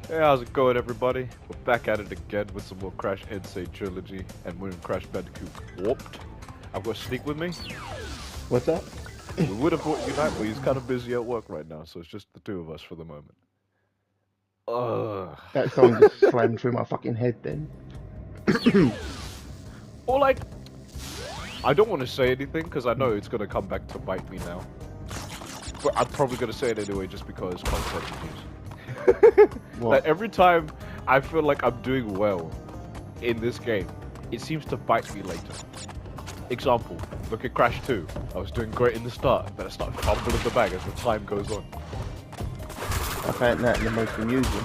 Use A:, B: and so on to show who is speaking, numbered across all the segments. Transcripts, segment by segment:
A: Hey, how's it going, everybody? We're back at it again with some more Crash Insane Trilogy, and we're in Crash Bandicoot Warped. I've got Sneak with me.
B: What's up?
A: We would have brought Unite, but he's kind of busy at work right now, so it's just the two of us for the moment. Ugh.
B: That song just slammed through my fucking head then.
A: Or like, I don't want to say anything because I know it's gonna come back to bite me now. But I'm probably gonna say it anyway, just because context news. Like every time I feel like I'm doing well in this game, it seems to bite me later. Example, look at Crash 2. I was doing great in the start, but I started fumbling the bag as the time goes on.
B: I found that the most amusing.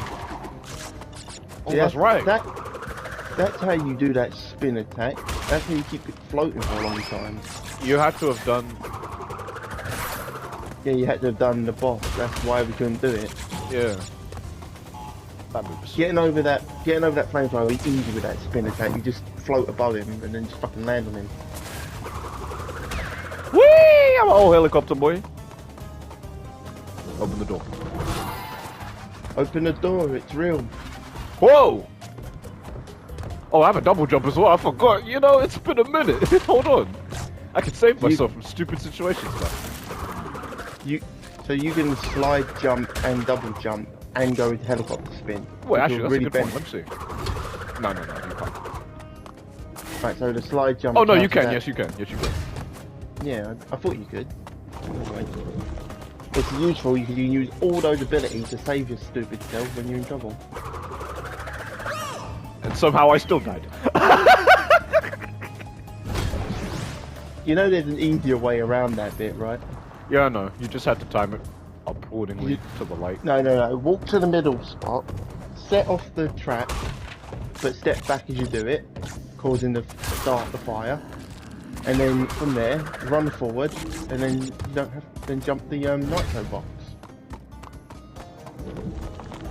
A: Oh, that's right.
B: That's how you do that spin attack. That's how you keep it floating for a long time.
A: You have to have done...
B: Yeah, you had to have done the boss. That's why we couldn't do it.
A: Yeah. That moves.
B: Getting over that flamethrower is easy with that spin attack. You just float above him and then just fucking land on him.
A: Whee! I'm an old helicopter boy. Open the door.
B: Open the door, it's real.
A: Whoa! Oh, I have a double jump as well. I forgot. You know, it's been a minute. Hold on. I can save myself from stupid situations now.
B: So you can slide jump and double jump and go into helicopter spin.
A: Wait, actually, that's a good point. Let me see. No, you can't.
B: Right, so the slide jump...
A: Oh, no, you can. Yes, you can. Yes, you can.
B: Yeah, I thought you could. Anyway. It's useful, you can use all those abilities to save your stupid self when you're in trouble.
A: And somehow I still died.
B: You know there's an easier way around that bit, right?
A: Yeah, I know. You just had to time it accordingly to the light.
B: No. Walk to the middle spot, set off the trap, but step back as you do it, causing the start the fire. And then from there, run forward, and then you don't have then jump the nitro box.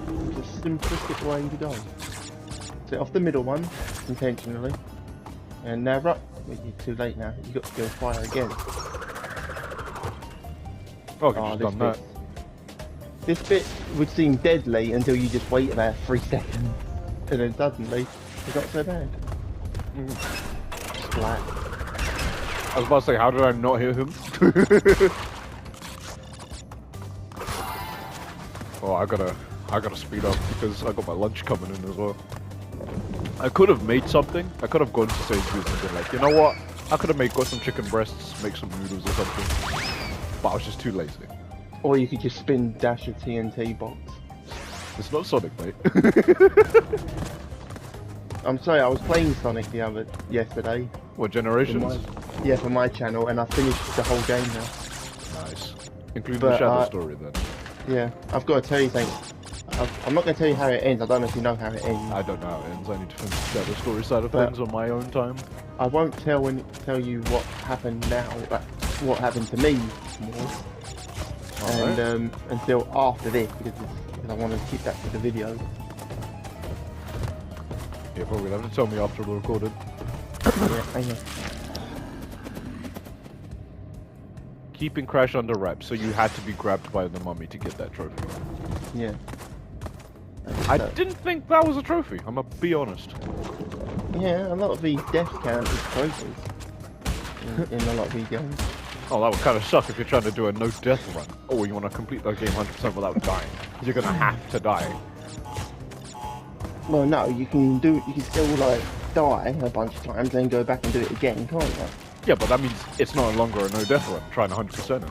B: It's a simplistic way to go. Set off the middle one intentionally, and now right. Well, you're too late now. You got to go fire again.
A: Oh, just done that.
B: This bit would seem deadly until you just wait about 3 seconds, and then suddenly it's not so bad. Splat.
A: I was about to say, how did I not hear him? Oh, I gotta speed up because I got my lunch coming in as well. I could have made something. I could have gone to Sainsbury's and been like, you know what? I could have got some chicken breasts, make some noodles or something. But I was just too lazy.
B: Or you could just spin dash a TNT box.
A: It's not Sonic, mate.
B: I'm sorry, I was playing Sonic yesterday.
A: What, Generations?
B: For my channel, and I finished the whole game now.
A: Nice. Including the Shadow story then.
B: Yeah, I've got to tell you something. I'm not going to tell you how it ends. I don't know if you know how it ends.
A: I don't know how it ends. I need to finish the Shadow story side of things on my own time.
B: I won't tell you what happened now, but what happened to me more. And until after this, because I want to keep that for the video.
A: Yeah, probably have to tell me after the recording.
B: Yeah, I know.
A: Keeping Crash under wraps, so you had to be grabbed by the mummy to get that trophy.
B: Yeah.
A: I didn't think that was a trophy, I'm gonna be honest.
B: Yeah, a lot of these death count as trophies. In a lot of these games.
A: Oh, that would kind of suck if you're trying to do a no-death run. Or you want to complete that game 100% without dying. You're gonna have to die.
B: Well, no, you can still, like, die a bunch of times, then go back and do it again, can't you?
A: Yeah, but that means it's no longer a no-death run, trying 100% it.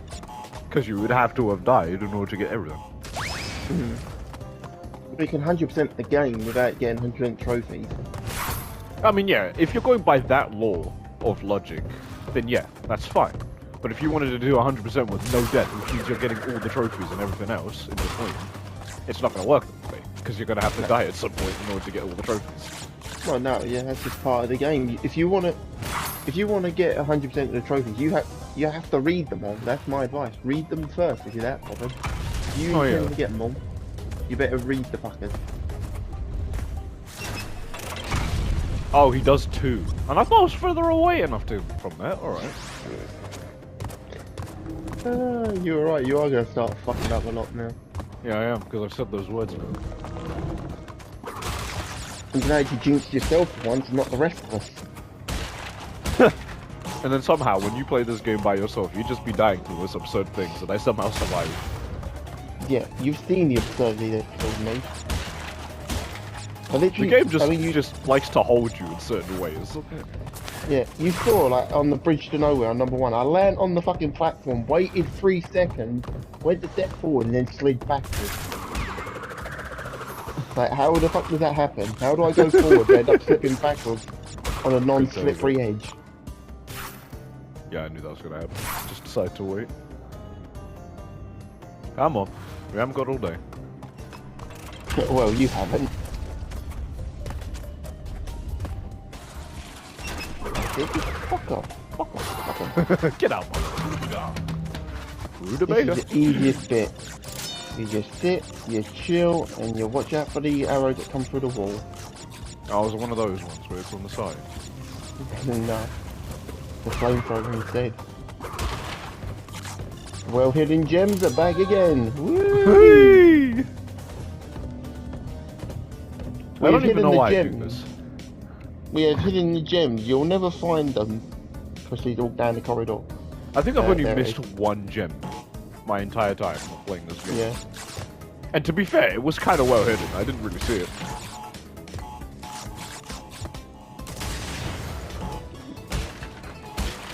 A: Because you would have to have died in order to get everything.
B: You can 100% the game without getting 100% trophies.
A: I mean, yeah, if you're going by that law of logic, then yeah, that's fine. But if you wanted to do 100% with no death, which means you're getting all the trophies and everything else in between, it's not going to work that way, because you're going to have to die at some point in order to get all the trophies.
B: Well, no, yeah, that's just part of the game. If you want to get 100% of the trophies, you have to read them all. That's my advice. Read them first if you're that bothered. If you intend to get them all, you better read the fuckers.
A: Oh, he does too. And I thought I was further away enough from that. Alright.
B: You're right. You are going to start fucking up a lot now.
A: Yeah, I am, because I've said those words now.
B: I'm glad you jinxed yourself for once and not the rest of us.
A: And then somehow, when you play this game by yourself, you just be dying to those absurd things, and I somehow survive.
B: Yeah, you've seen the absurdity that killed me.
A: The game just, just likes to hold you in certain ways.
B: Yeah, you saw, like, on the bridge to nowhere on number 1, I landed on the fucking platform, waited 3 seconds, went to step forward, and then slid backwards. Like, how the fuck does that happen? How do I go forward and end up slipping backwards on a non-slippery edge?
A: Yeah, I knew that was gonna happen. Just decided to wait. Come on. We haven't got all day.
B: Well, you haven't. Fuck off. Fuck off. Fuck off.
A: Get out, man.
B: This is the easiest bit. You just sit, you chill, and you watch out for the arrows that come through the wall.
A: Oh, it was one of those ones where it's on the side.
B: No. The flamethrower instead. Well hidden gems are back again. Whee!
A: I don't even know why I do this.
B: We have hidden the gems. You'll never find them because they walk down the corridor.
A: I think I've only missed one gem my entire time of playing this game.
B: Yeah.
A: And to be fair, it was kind of well hidden. I didn't really see it.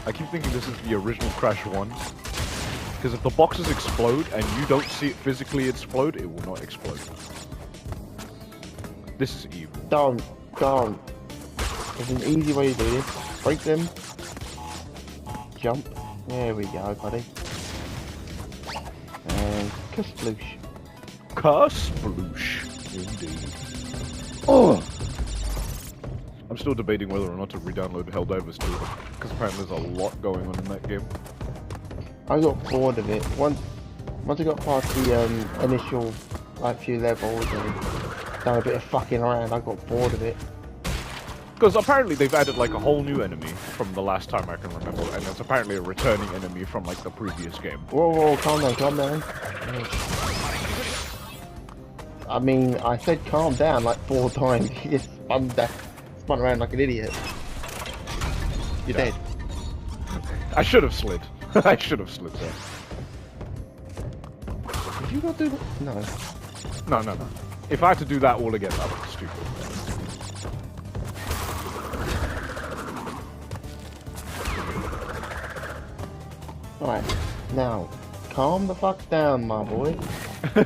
A: I keep thinking this is the original Crash 1. Because if the boxes explode and you don't see it physically explode, it will not explode. This is evil.
B: Don't. There's an easy way to do this. Break them. Jump. There we go, buddy. And kasploosh.
A: Kasploosh, indeed. Oh! I'm still debating whether or not to re-download Helldivers 2, because apparently there's a lot going on in that game.
B: I got bored of it. Once I got past the initial few levels and done a bit of fucking around, I got bored of it.
A: Because apparently they've added like a whole new enemy from the last time I can remember, and it's apparently a returning enemy from like the previous game.
B: Whoa, calm down. I mean, I said calm down like 4 times. You just spun around like an idiot. You're dead.
A: I should have slid. I should have slid there.
B: Did you not do that? No.
A: No. If I had to do that all again, that would be stupid.
B: Alright, now, calm the fuck down, my boy. You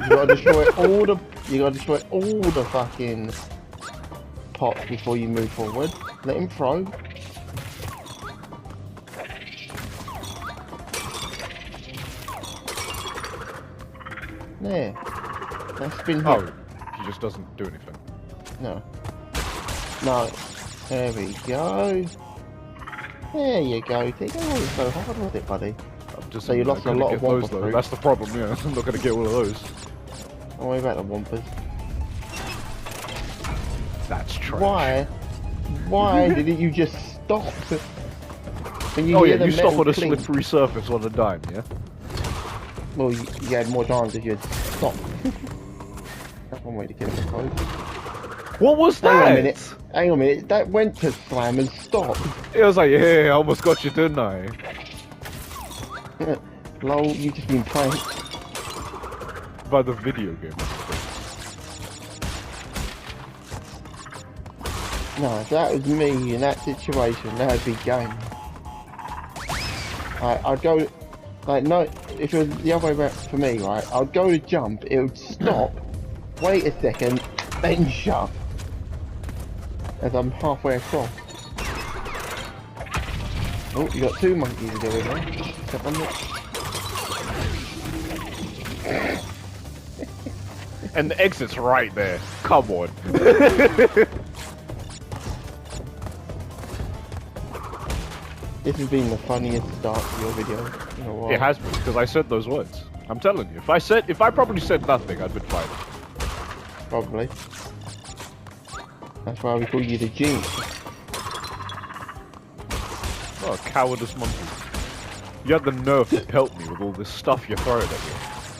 B: gotta destroy all the fucking pots before you move forward. Let him throw. There. Now spin hit.
A: Oh, he just doesn't do anything.
B: No. There we go. There you go. Take it away so hard with it, buddy. So you lost a lot of Wampa fruit.
A: That's the problem, yeah. I'm not gonna get all of those.
B: Don't worry about the Wampas.
A: That's trash.
B: Why didn't you just stop?
A: You stop on a slippery surface on a dime, yeah?
B: Well, you had more times if you had stopped. That's one way to kill it, folks.
A: What was that?
B: Hang on a minute. That went to slam and stop.
A: It was like, yeah, I almost got you, didn't I?
B: Lol, you just been pranked.
A: By the video game.
B: No, if that was me in that situation, that would be game. I'd go, no, if it was the other way around for me, right, I'd go to jump, it would stop, wait a second, then shut. As I'm halfway across. Oh, you got 2 monkeys to do it now. Step on it.
A: And the exit's right there. Come on.
B: This has been the funniest start to your video in a while.
A: It has been, because I said those words. I'm telling you, if I probably said nothing, I'd been fine.
B: Probably. That's why we call you the Jinx.
A: Oh, cowardice monkey. You had the nerve to pelt me with all this stuff you're throwing at me.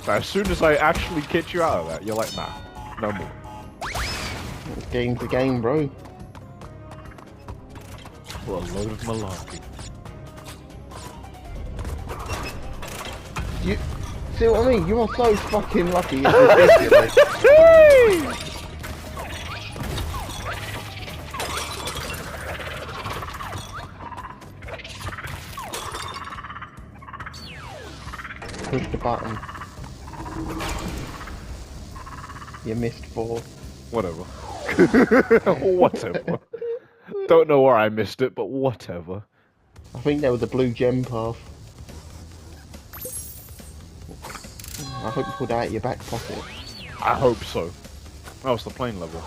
A: So as soon as I actually kick you out of that, you're like, nah, no more.
B: Game's a game, bro.
A: What a load of malarkey.
B: You see what I mean? You are so fucking lucky. It's ridiculous. Push the button. You missed 4.
A: Whatever. Whatever. Don't know where I missed it, but whatever.
B: I think there was a blue gem path. I hope you pulled out of your back pocket.
A: I hope so. That was the plane level.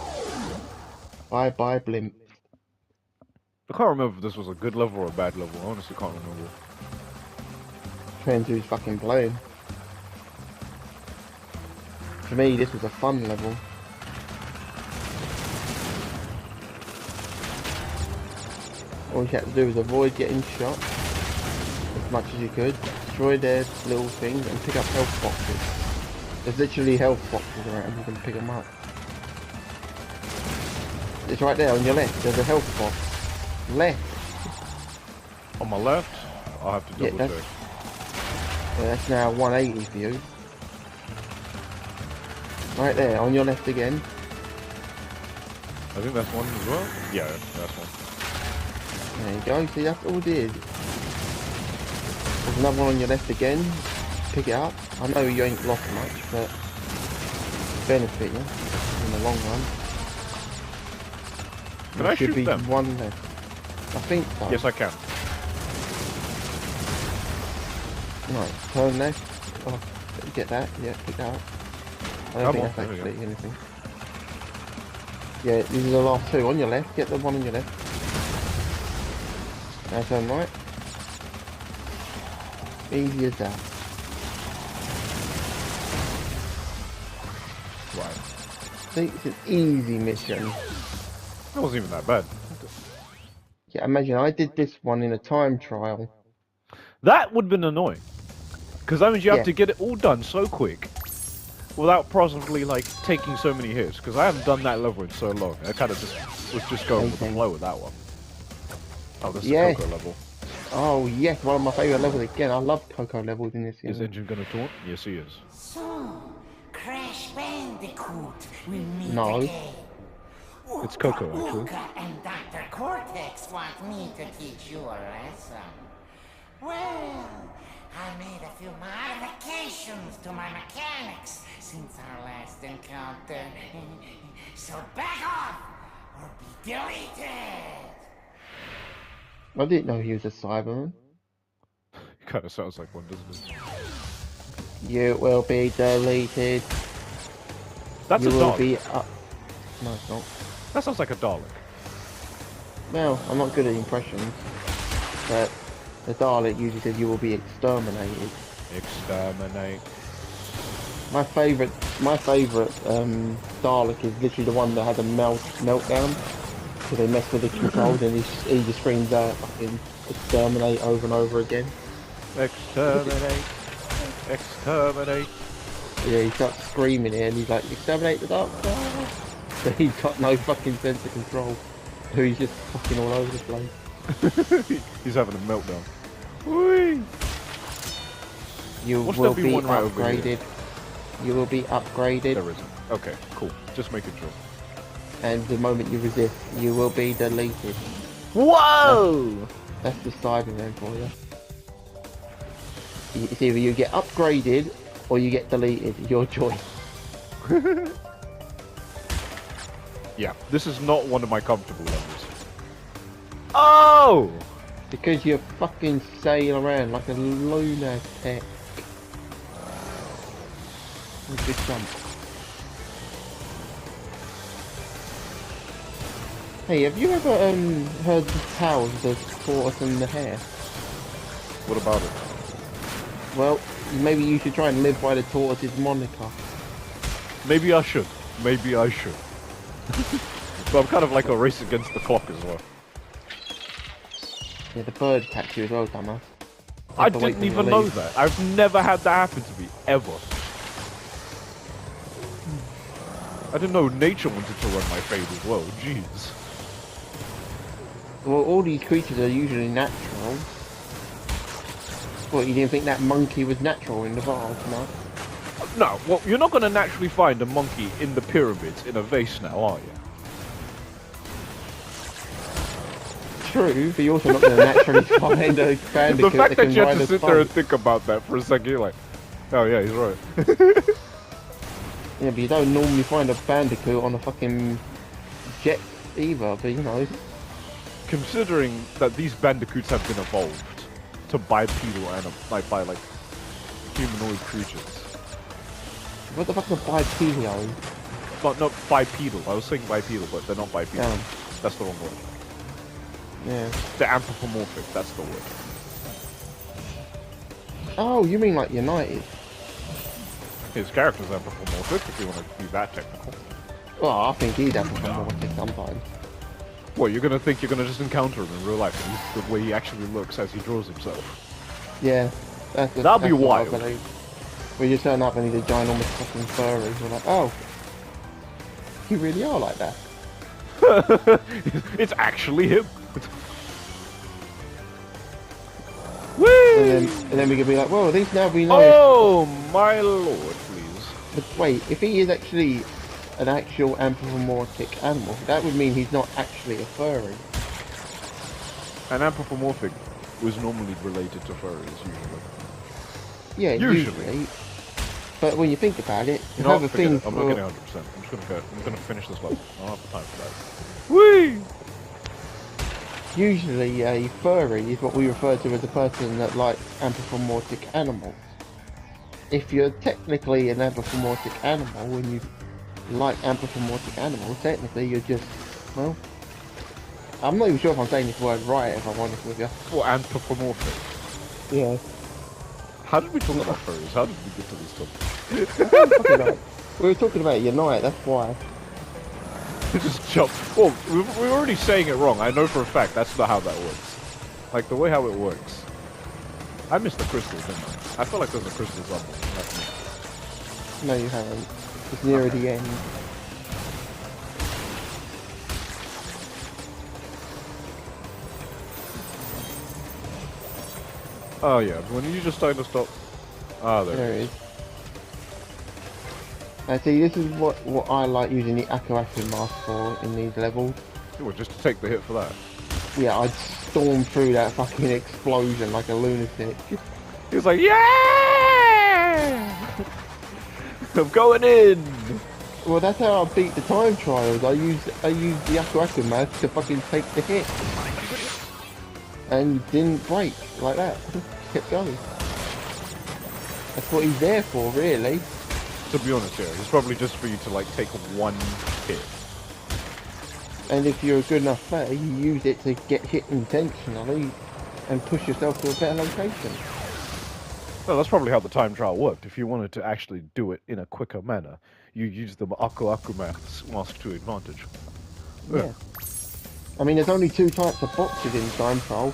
B: Bye bye blimp.
A: I can't remember if this was a good level or a bad level. I honestly can't remember.
B: Depends who's fucking playing. For me, this was a fun level. All you had to do was avoid getting shot as much as you could, destroy their little things, and pick up health boxes. There's literally health boxes around, you can pick them up. It's right there on your left, there's a health box. Left.
A: On my left, I'll have to double check.
B: Yeah, that's now 180 for you. Right there, on your left again.
A: I think that's one as well. Yeah, that's one.
B: There you go, see that's all it is. There's another one on your left again. Pick it up. I know you ain't lost much, but benefit you in the long run.
A: Can I shoot them?
B: One left. I think so.
A: Yes, I can.
B: Right, turn left. Oh, get that. Yeah, pick that up. I don't think that's actually anything. Yeah, these are the last 2 on your left. Get the one on your left. Now turn right. Easy as that.
A: Right.
B: See, it's an easy mission.
A: That wasn't even that bad.
B: Yeah, imagine I did this one in a time trial.
A: That would have been annoying. Because that means you have to get it all done so quick. Without possibly, like, taking so many hits. Because I haven't done that level in so long. I kind of was just going with the flow with that one. Oh, this is a Coco level.
B: Oh, yes, one of my favourite levels again. I love Coco levels in this game.
A: Is Engine gonna taunt? Yes, he is.
C: So, Crash Bandicoot will meet
B: No.
C: again.
A: It's Coco, actually.
C: Uka and Dr. Cortex want me to teach you a lesson. Well, I made a few modifications to my mechanics since our last encounter. So back off or be deleted.
B: I didn't know he was a Cyberman.
A: He kind of sounds like one, doesn't he?
B: You will be deleted.
A: That's
B: you
A: a
B: will
A: dog.
B: be up. No, it's not.
A: That sounds like a Dalek.
B: Well, I'm not good at impressions, but the Dalek usually says you will be exterminated.
A: Exterminate.
B: My favourite Dalek is literally the one that has a meltdown. Because they mess with the controls and he just screams out fucking exterminate over and over again.
A: Exterminate. Exterminate.
B: Yeah, he starts screaming it and he's like, exterminate the Doctor! But he's got no fucking sense of control. So he's just fucking all over the place.
A: He's having a meltdown. Whee!
B: You will be upgraded. You will be upgraded.
A: There isn't. Okay, cool. Just making sure.
B: And the moment you resist, you will be deleted.
A: Whoa!
B: That's the Cyberman for you. It's either you get upgraded or you get deleted. Your choice.
A: Yeah, this is not one of my comfortable levels. Oh!
B: Because you fucking sail around like a lunatic. Good jump. Hey, have you ever heard the tale of the tortoise and the hare?
A: What about it?
B: Well, maybe you should try and live by the tortoise's moniker.
A: Maybe I should. Maybe I should. But I'm kind of like a race against the clock as well.
B: Yeah, the bird catch you as well, dumbass.
A: I didn't even know that. I've never had that happen to me, ever. I didn't know nature wanted to run my fade as well. Jeez.
B: Well, all these creatures are usually natural. What, you didn't think that monkey was natural in the vase, no?
A: No, well, you're not going to naturally find a monkey in the pyramids in a vase now, are you?
B: True, but you're also not going to naturally find a bandicoot
A: The fact that
B: can
A: you have
B: ride
A: to
B: a
A: sit there and
B: boat.
A: think about that for a second, you're like, oh yeah, he's right.
B: Yeah, but you don't normally find a bandicoot on a fucking jet either, but you know.
A: Considering that these bandicoots have been evolved to bipedal and by like humanoid creatures.
B: What the fuck is a bipedal?
A: Not bipedal. I was saying bipedal, but they're not bipedal.
B: Damn.
A: That's the wrong word.
B: Yeah.
A: They're anthropomorphic. That's the word.
B: Oh, you mean like United?
A: His character's anthropomorphic, if you want to be that technical.
B: Well, I think he's anthropomorphic sometimes.
A: Well, you're gonna think you're gonna just encounter him in real life, and he's the way he actually looks as he draws himself.
B: Yeah.
A: That'd be
B: what I
A: wild.
B: believe. We just turn up and he's a ginormous fucking furry. We're like, oh, you really are like that.
A: It's actually him.
B: And then we could be like, well, at least now we know.
A: Oh my lord, please.
B: But wait, if he is actually an actual anthropomorphic animal, that would mean he's not actually a furry.
A: An anthropomorphic was normally related to furries, usually.
B: Yeah,
A: Usually.
B: usually. But when you think about it,
A: You
B: you
A: know
B: have
A: what?
B: a
A: Forget
B: thing
A: it. I'm
B: for...
A: not getting 100%. I'm just gonna go. I'm gonna finish this level. I don't have the time for that. Whee!
B: Usually a furry is what we refer to as a person that likes anthropomorphic animals. If you're technically an anthropomorphic animal and you like anthropomorphic animals, technically you're just, well, I'm not even sure if I'm saying this word right, if I'm honest with you.
A: What, anthropomorphic?
B: Yeah.
A: How did we talk about furries? How did we get to this topic?
B: We were talking about Unite, that's why.
A: Just jump. Well, we're already saying it wrong. I know for a fact that's not how that works. Like, the way how it works. I missed the crystals, didn't I? I feel like there's a crystal somewhere. That's me.
B: No, you haven't. It's near the end.
A: Oh yeah, when you just starting to stop. Ah, there
B: There
A: it
B: it
A: is.
B: is. Now see, this is what I like using the Aku mask for in these levels.
A: Well, just to take the hit for that.
B: Yeah, I'd storm through that fucking explosion like a lunatic.
A: He was like, yeah! I'm going in!
B: Well, that's how I beat the time trials. I used the Aku mask to fucking take the hit. And didn't break like that. Kept going. That's what he's there for, really.
A: To be honest, yeah, it's probably just for you to like take one hit.
B: And if you're a good enough player, you use it to get hit intentionally and push yourself to a better location.
A: Well, that's probably how the time trial worked. If you wanted to actually do it in a quicker manner, you use the Aku mask to advantage.
B: Yeah. I mean, there's only two types of boxes in time trial.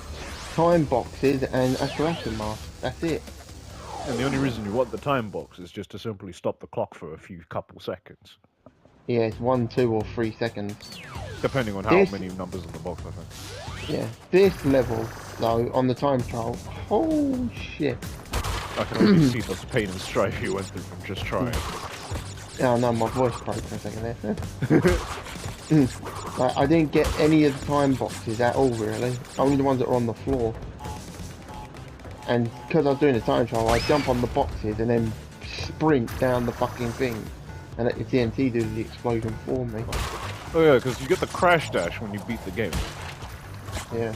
B: Time boxes and Aku masks. That's it.
A: And the only reason you want the time box is just to simply stop the clock for a few couple seconds.
B: Yeah, it's 1, 2 or 3 seconds.
A: Depending on how many numbers in the box, I think.
B: Yeah. This level, though, on the time trial, oh shit.
A: I can already see the pain and strife you went through from just trying.
B: Oh no, my voice broke for a second there. Like, I didn't get any of the time boxes at all, really. Only the ones that were on the floor. And because I was doing the time trial, I jump on the boxes and then sprint down the fucking thing. And let the TNT do the explosion for me.
A: Oh yeah, because you get the crash dash when you beat the game.
B: Yeah,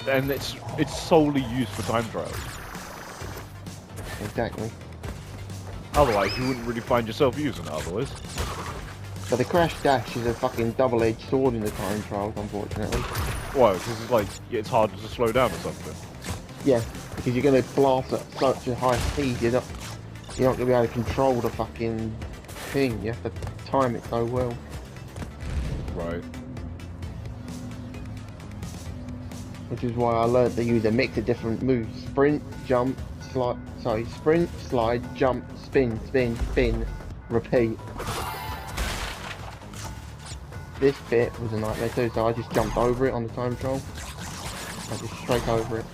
A: And it's solely used for time trials.
B: exactly.
A: Otherwise, you wouldn't really find yourself using it otherwise.
B: But the crash dash is a fucking double-edged sword in the time trials, unfortunately.
A: Why? Because it's like, it's harder to slow down or something.
B: Yeah, because you're going to blast at such a high speed, you're not going to be able to control the fucking thing. You have to time it so well.
A: Right.
B: Which is why I learned to use a mix of different moves. Sprint, jump, slide, sprint, slide, jump, spin, spin, spin, repeat. This bit was a nightmare too, so I just jumped over it on the time trial. I just straight over it.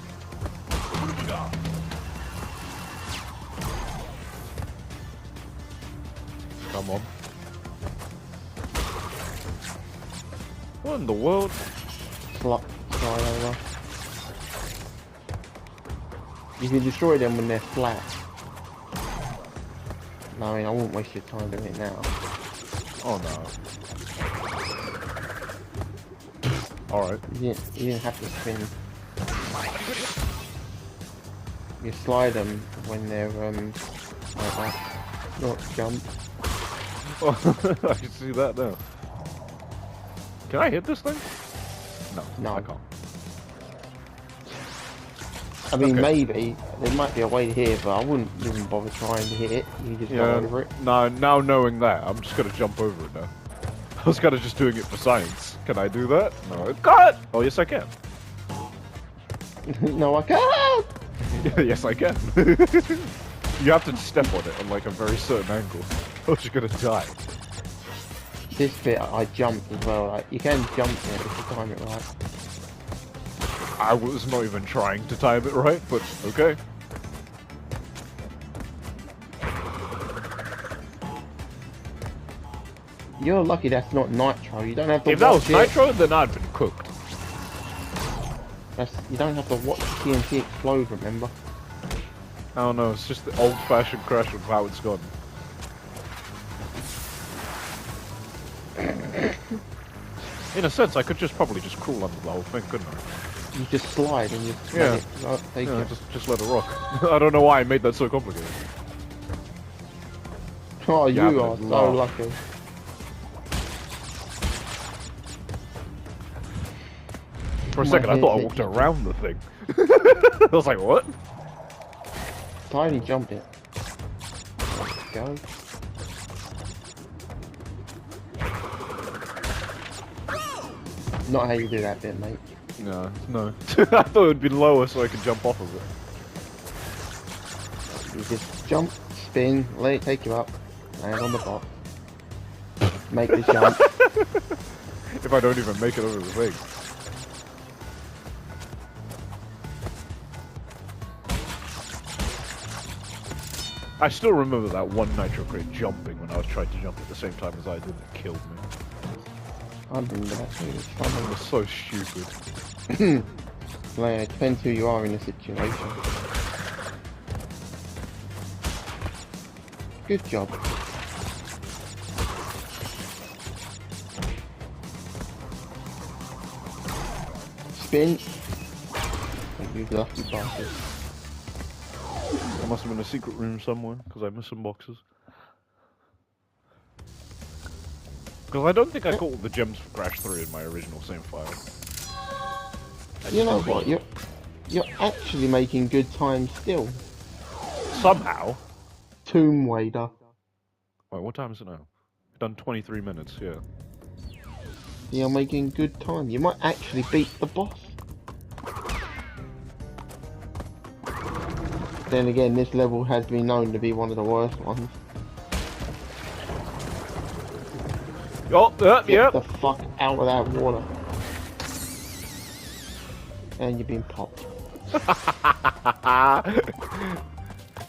A: Come on. What in the world?
B: Slide over. You can destroy them when they're flat. No, I mean, I won't waste your time doing it now.
A: Oh no. Alright.
B: You didn't have to spin. You slide them when they're, like that. Not jump.
A: Oh, I can see that now. Can I hit this thing? No, I can't.
B: I mean,
A: Okay.
B: maybe. There might be a way here, but I wouldn't even bother trying to hit it. You just go over it.
A: No, now knowing that, I'm just gonna jump over it now. I was kinda just doing it for science. Can I do that? No. Cut! Oh, yes I can.
B: No, I can't!
A: Yes I can. You have to step on it on like a very certain angle, or you're gonna die.
B: This bit, I jumped as well. Like, you can jump there if you time it right.
A: I was not even trying to time it right, but okay.
B: You're lucky that's not nitro. You don't have to
A: If that was
B: watch it.
A: nitro, then I'd been cooked.
B: You don't have to watch TNT explode, remember?
A: I don't know, it's just the old-fashioned crash of how it's gone. In a sense, I could probably just crawl under the whole thing, couldn't I?
B: You just slide and you
A: Yeah.
B: let it take
A: Yeah,
B: it.
A: just let it rock. I don't know why I made that so complicated.
B: Oh,
A: Yeah,
B: you
A: but
B: are
A: it's
B: so
A: not.
B: lucky.
A: For a
B: My
A: second, I thought I
B: head
A: walked
B: hit.
A: around the thing. I was like, what?
B: Tiny jumped it. Let's go. Not how you do that bit, mate.
A: No. I thought it would be lower so I could jump off of it.
B: You just jump, spin, let it take you up, land on the box. Make the jump.
A: If I don't even make it over the thing. I still remember that one nitro crate jumping when I was trying to jump at the same time as I did. It killed me.
B: I remember that too. It's
A: It
B: fun.
A: was so stupid.
B: Like, it depends who you are in the situation. Good job. Spin. You lucky bastard.
A: There must have been a secret room somewhere, because I missed some boxes. Because I don't think I caught all the gems for Crash 3 in my original save file.
B: You know what? You're actually making good time still.
A: Somehow.
B: Tomb Raider.
A: Wait, what time is it now? I've done 23 minutes, yeah.
B: You're making good time. You might actually beat the boss. Then again, this level has been known to be one of the worst ones.
A: Oh,
B: Get
A: yep.
B: the fuck out of that water. And you've been popped.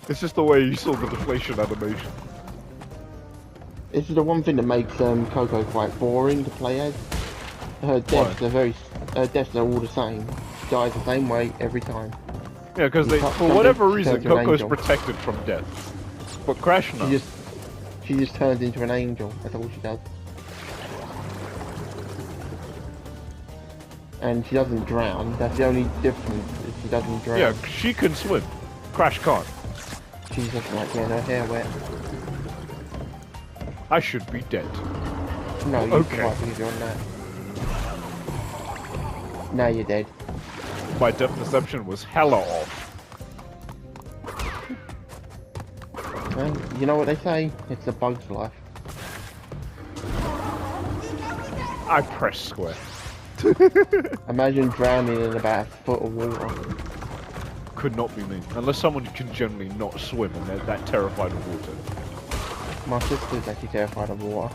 A: It's just the way you saw the deflation animation.
B: This is the one thing that makes Coco quite boring to play as. Her deaths are all the same. She dies the same way every time.
A: Yeah, because
B: You
A: for
B: can't-
A: whatever
B: she
A: reason,
B: turns into an
A: Coco's
B: angel.
A: protected from death. But Crash, no.
B: She just turns into an angel. That's all she does. And she doesn't drown. That's the only difference. Is she doesn't drown.
A: Yeah, she can swim. Crash can't.
B: She's just like getting her hair wet.
A: I should be dead.
B: No, you
A: Okay.
B: survive because you're on that. Now you're dead.
A: My depth perception was hella off.
B: Well, you know what they say? It's a bug's life.
A: I pressed square.
B: Imagine drowning in about a foot of water.
A: Could not be me. Unless someone can generally not swim and they're that terrified of water.
B: My sister's actually terrified of water.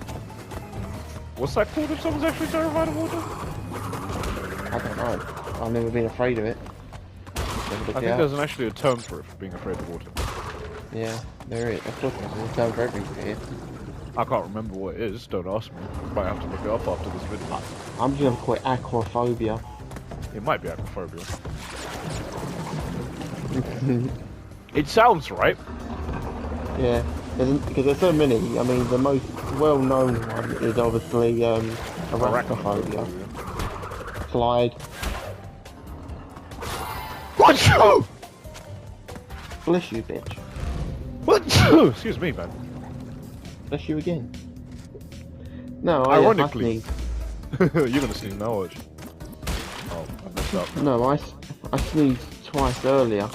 A: What's that called if someone's actually terrified of water?
B: I don't know. I've never been afraid of it.
A: I think there's actually a term for it, for being afraid of water.
B: Yeah, there is. Of course there's a term for everything here.
A: I can't remember what it is, don't ask me. Might have to look it up after this video.
B: I'm just gonna call it aquaphobia.
A: It might be aquaphobia. It sounds right.
B: Yeah, because there's so many. I mean, the most well-known one is obviously arachnophobia. Clyde.
A: What?
B: Bless you, bitch.
A: What? Excuse me, man.
B: Bless you again. No,
A: Ironically.
B: I
A: You're gonna sneeze now, aren't you? Oh, I messed up.
B: no, I sneezed twice earlier.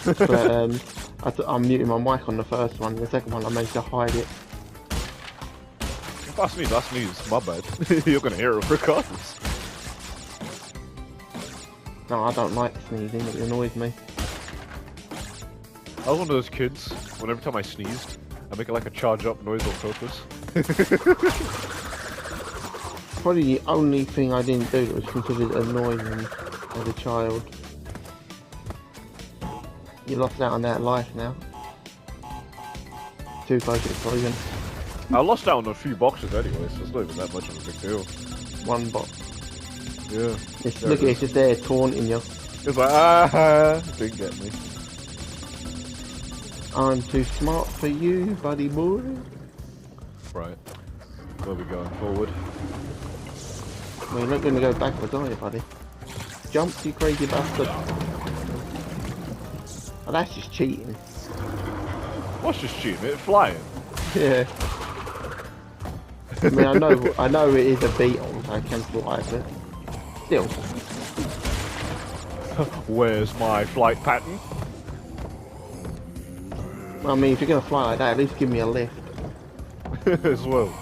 B: But I'm muting my mic on the first one. The second one I managed to hide it.
A: If I sneeze, my bad. You're gonna hear it regardless.
B: No, I don't like sneezing. It annoys me.
A: I was one of those kids, when every time I sneezed, I make it like a charge up noise on purpose.
B: Probably the only thing I didn't do that was considered annoying as a child. You lost out on that life now. Too close to poison.
A: I lost out on a few boxes anyway, so it's not even that much of a big deal.
B: One box.
A: Yeah.
B: Look, it's just there taunting you.
A: It's like, ah, didn't get me.
B: I'm too smart for you, buddy boy.
A: Right. Where are we going forward?
B: Well, you're not going to go backwards, are you, buddy? Jump, you crazy bastard. Oh, that's just cheating.
A: What's just cheating? It's flying.
B: Yeah. I mean, I know it is a beetle, so I can fly, but still.
A: Where's my flight pattern?
B: I mean, if you're going to fly like that, at least give me a lift.
A: As well.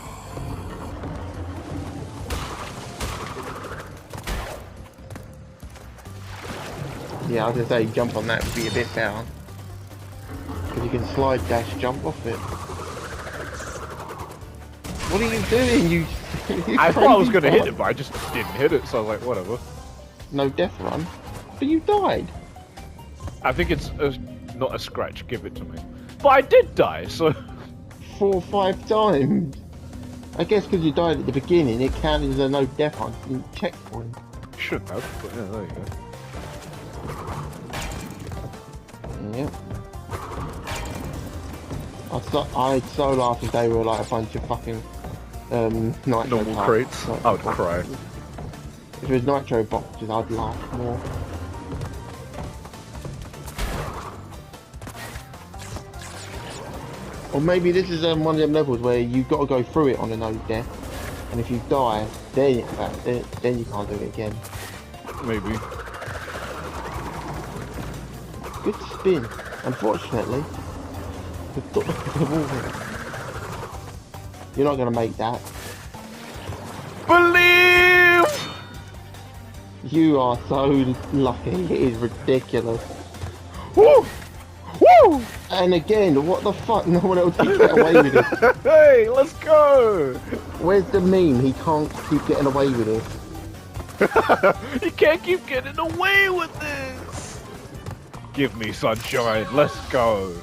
B: Yeah, I was going to say, jump on that would be a bit better. Because you can slide dash jump off it. What are you doing, you
A: I thought I was going to hit it, but I just didn't hit it, so I was like, whatever.
B: No death run? But you died!
A: I think it's not a scratch, give it to me. But I did die, so...
B: 4 or 5 times! I guess because you died at the beginning, it counted as a no death run. Checkpoint.
A: Shouldn't have, but yeah, there you go.
B: Yep. I'd so laugh if they were like a bunch of fucking nitro
A: Normal
B: type,
A: crates? I would cry.
B: If it was nitro boxes, I'd laugh more. Or maybe this is one of them levels where you've got to go through it on a no death, and if you die, then you can't do it again.
A: Maybe.
B: Good spin. Unfortunately, you're not going to make that.
A: Believe!
B: You are so lucky. It is ridiculous.
A: Woo! Woo!
B: And again, what the fuck? No one else can get away with it.
A: Hey, let's go!
B: Where's the meme? He can't keep getting away with it.
A: You can't keep getting away with this! Give me sunshine, let's go!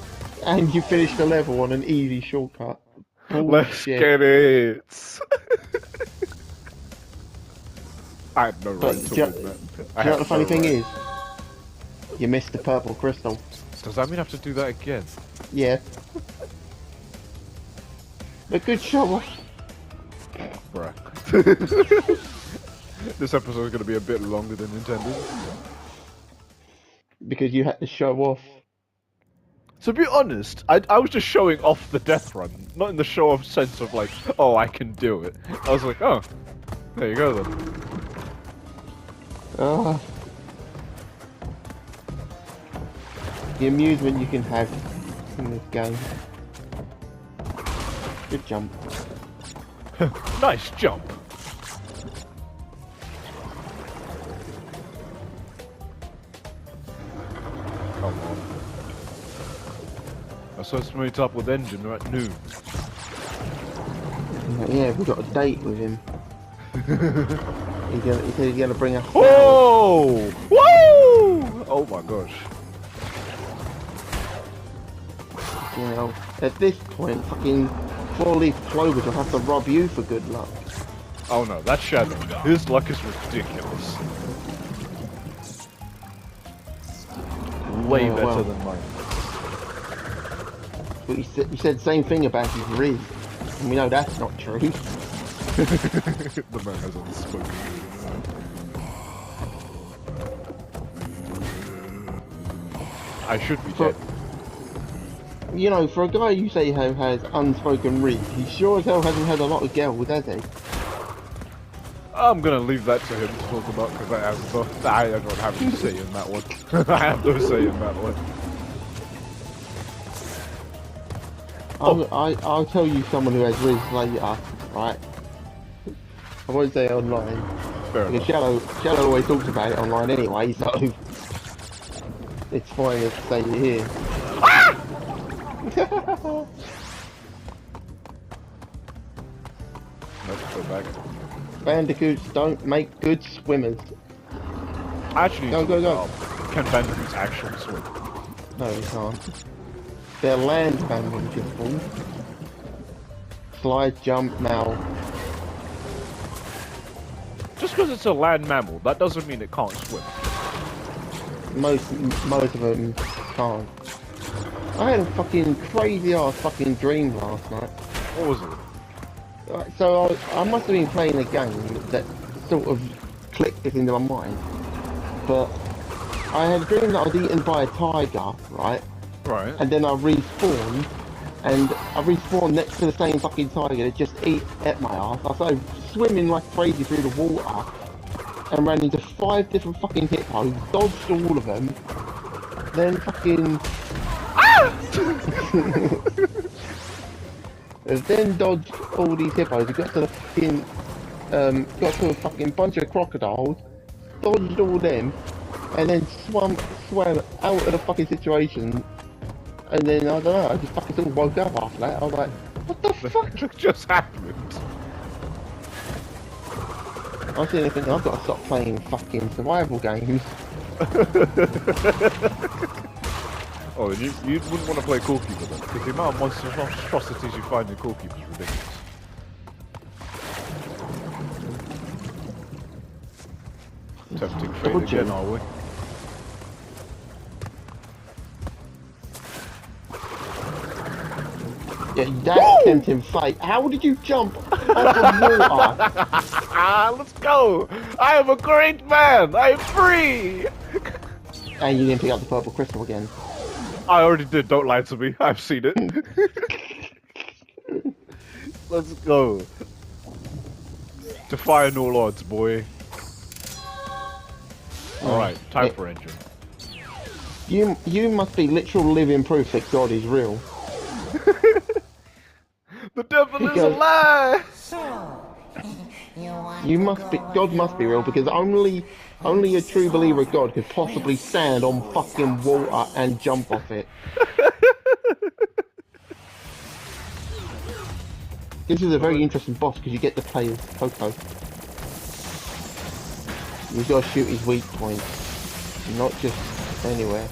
B: And you finish the level on an easy shortcut.
A: Let's get it! I had no right to win that.
B: Do you know what the funny thing is? You missed the purple crystal.
A: Does that mean I have to do that again?
B: Yeah. But good show.
A: Bruh. This episode is going to be a bit longer than intended.
B: Because you had to show off.
A: To be honest, I was just showing off the death run, not in the show off sense of like, oh, I can do it. I was like, oh, there you go then.
B: The amusement you can have in this game. Good jump.
A: Nice jump. Come on. I was supposed to meet up with Engine at noon.
B: Yeah, we got a date with him. He said he's gonna bring us.
A: Oh! Woo! Oh my gosh.
B: You know, at this point, fucking 4-leaf clovers will have to rob you for good luck.
A: Oh no, that's Shadow. His luck is ridiculous. Way better than mine.
B: But you said the same thing about his Riz. And we know that's not true.
A: The man has unspoken. I should be dead.
B: You know, for a guy you say who has unspoken Riz, he sure as hell hasn't had a lot of girls, has he?
A: I'm gonna leave that to him to talk about because I don't have any say in that one. I have no say in that one.
B: I'll tell you someone who has Riz later, right? I won't say it online.
A: Fair
B: Because
A: enough.
B: Shadow always talks about it online anyway, so it's fine to say it here.
A: Let's go back.
B: Bandicoots don't make good swimmers.
A: Actually,
B: Go.
A: Can bandicoots actually swim?
B: No, they can't. They're land mammals. Slide, jump, now.
A: Just because it's a land mammal, that doesn't mean it can't swim.
B: Most of them can't. I had a fucking crazy ass fucking dream last night.
A: What was it?
B: So I must have been playing a game that sort of clicked this into my mind. But I had a dream that I was eaten by a tiger, right?
A: Right.
B: And then I respawned, and I respawned next to the same fucking tiger that just ate at my ass. I started swimming like crazy through the water, and ran into 5 different fucking hippos, dodged all of them, then fucking... then dodged all these hippos, got to the fucking... got to a fucking bunch of crocodiles, dodged all them, and then swam out of the fucking situation. And then, I don't know, I just fucking sort of woke up after that. I was like, what the fuck?
A: What just happened?
B: I was thinking, I've got to stop playing fucking survival games.
A: Oh, and you wouldn't want to play Goalkeeper then, because the amount of monstrosities you find in Goalkeeper is ridiculous. Tempting fate again, are we?
B: Yeah, that's tempting fate. How did you jump out of water?
A: Let's go! I am a great man! I am free!
B: And you didn't pick up the purple crystal again.
A: I already did, don't lie to me. I've seen it. Let's go. Defying all odds, boy. Alright, time for engine.
B: You must be literal living proof that God is real.
A: The devil is a lie!
C: So,
B: God must be real, because only a true believer of God could possibly stand on fucking water and jump off it. This is a very interesting boss because you get to play as Coco. You've got to shoot his weak points, not just anywhere.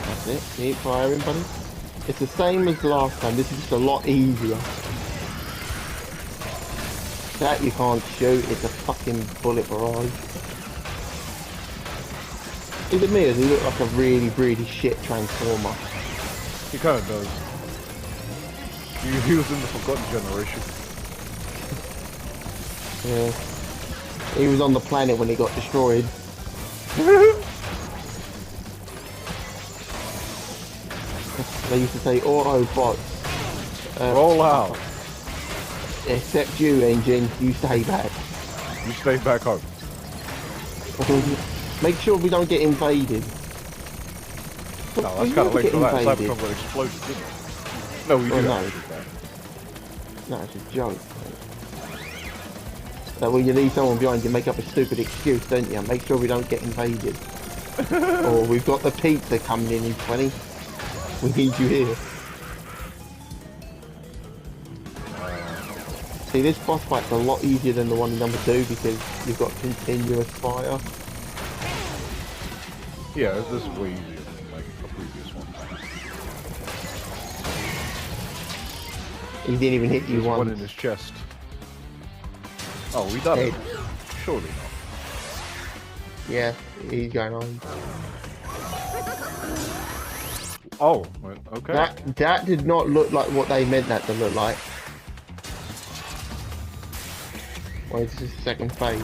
B: That's it. Keep firing, buddy. It's the same as last time. This is just a lot easier. That you can't shoot. It's a fucking bullet barrage. Is it me or does he look like a really, really shit transformer?
A: He kind of does. He was in the Forgotten Generation.
B: Yeah. He was on the planet when he got destroyed. They used to say Autobots.
A: Roll out.
B: Except you, engine. You stay back.
A: You stay back home.
B: Make sure we don't get invaded.
A: No, that's kind of late for that. Cybertron got exploded, didn't it? No, we do
B: no.
A: actually that.
B: No, it's a joke. So when you leave someone behind, you make up a stupid excuse, don't you? Make sure we don't get invaded. Or we've got the pizza coming in 20. We need you here. See, this boss fight's a lot easier than the one in number 2 because you've got continuous fire.
A: Yeah, this is way easier than like a previous one.
B: He didn't even hit you
A: There's one in
B: once.
A: his chest. Oh, we done it. Surely not.
B: Yeah, he's going on.
A: Oh, okay.
B: That did not look like what they meant that to look like. Wait, this is the second phase.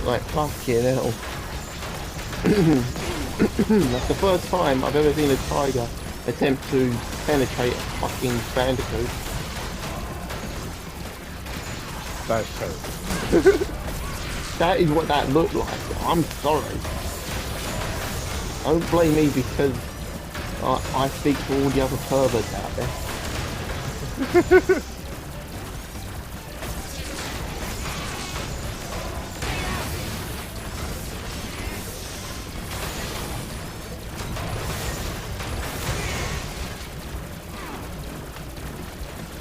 B: Like, fucking hell. That's the first time I've ever seen a tiger attempt to penetrate a fucking bandicoot.
A: That's terrible.
B: That is what that looked like. I'm sorry. Don't blame me because I speak for all the other perverts out there.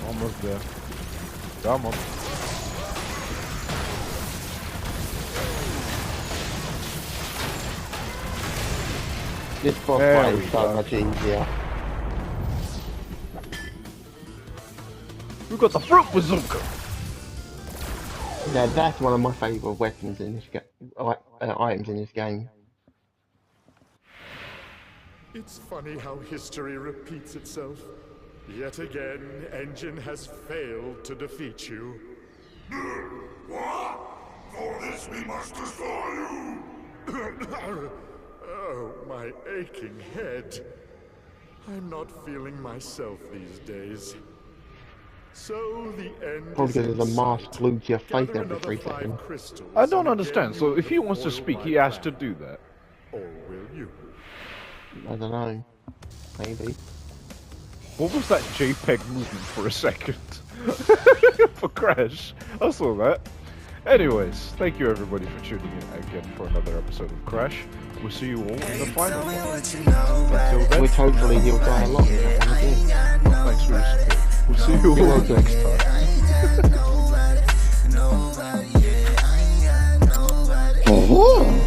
A: Almost there. Come on.
B: This boss
A: There
B: fight
A: we
B: is so
A: go.
B: much easier.
A: We got the fruit bazooka.
B: Now that's one of my favourite weapons in this game, items in this game.
D: It's funny how history repeats itself. Yet again, Engine has failed to defeat you.
E: What? For this we must destroy you!
D: Oh, my aching head. I'm not feeling myself these days. So the end
B: Probably
D: is
B: because
D: in
B: there's a mask
D: sight.
B: glued to your face
D: Gather
B: every 3
D: another 5
B: seconds.
D: crystals
A: I don't
D: and
A: understand.
D: again
A: So
D: you
A: if he
D: will
A: wants to
D: foil
A: speak,
D: my
A: he has to
D: plan.
A: do that.
D: Or will you?
B: I don't know. Maybe.
A: What was that JPEG movement for a second? For Crash. I saw that. Anyways, thank you everybody for tuning in again for another episode of Crash. We'll see you all in the final one. Until then,
B: Which hopefully he'll die a lot in that one again.
A: thanks for your support. We'll see you all next time.
F: Oh.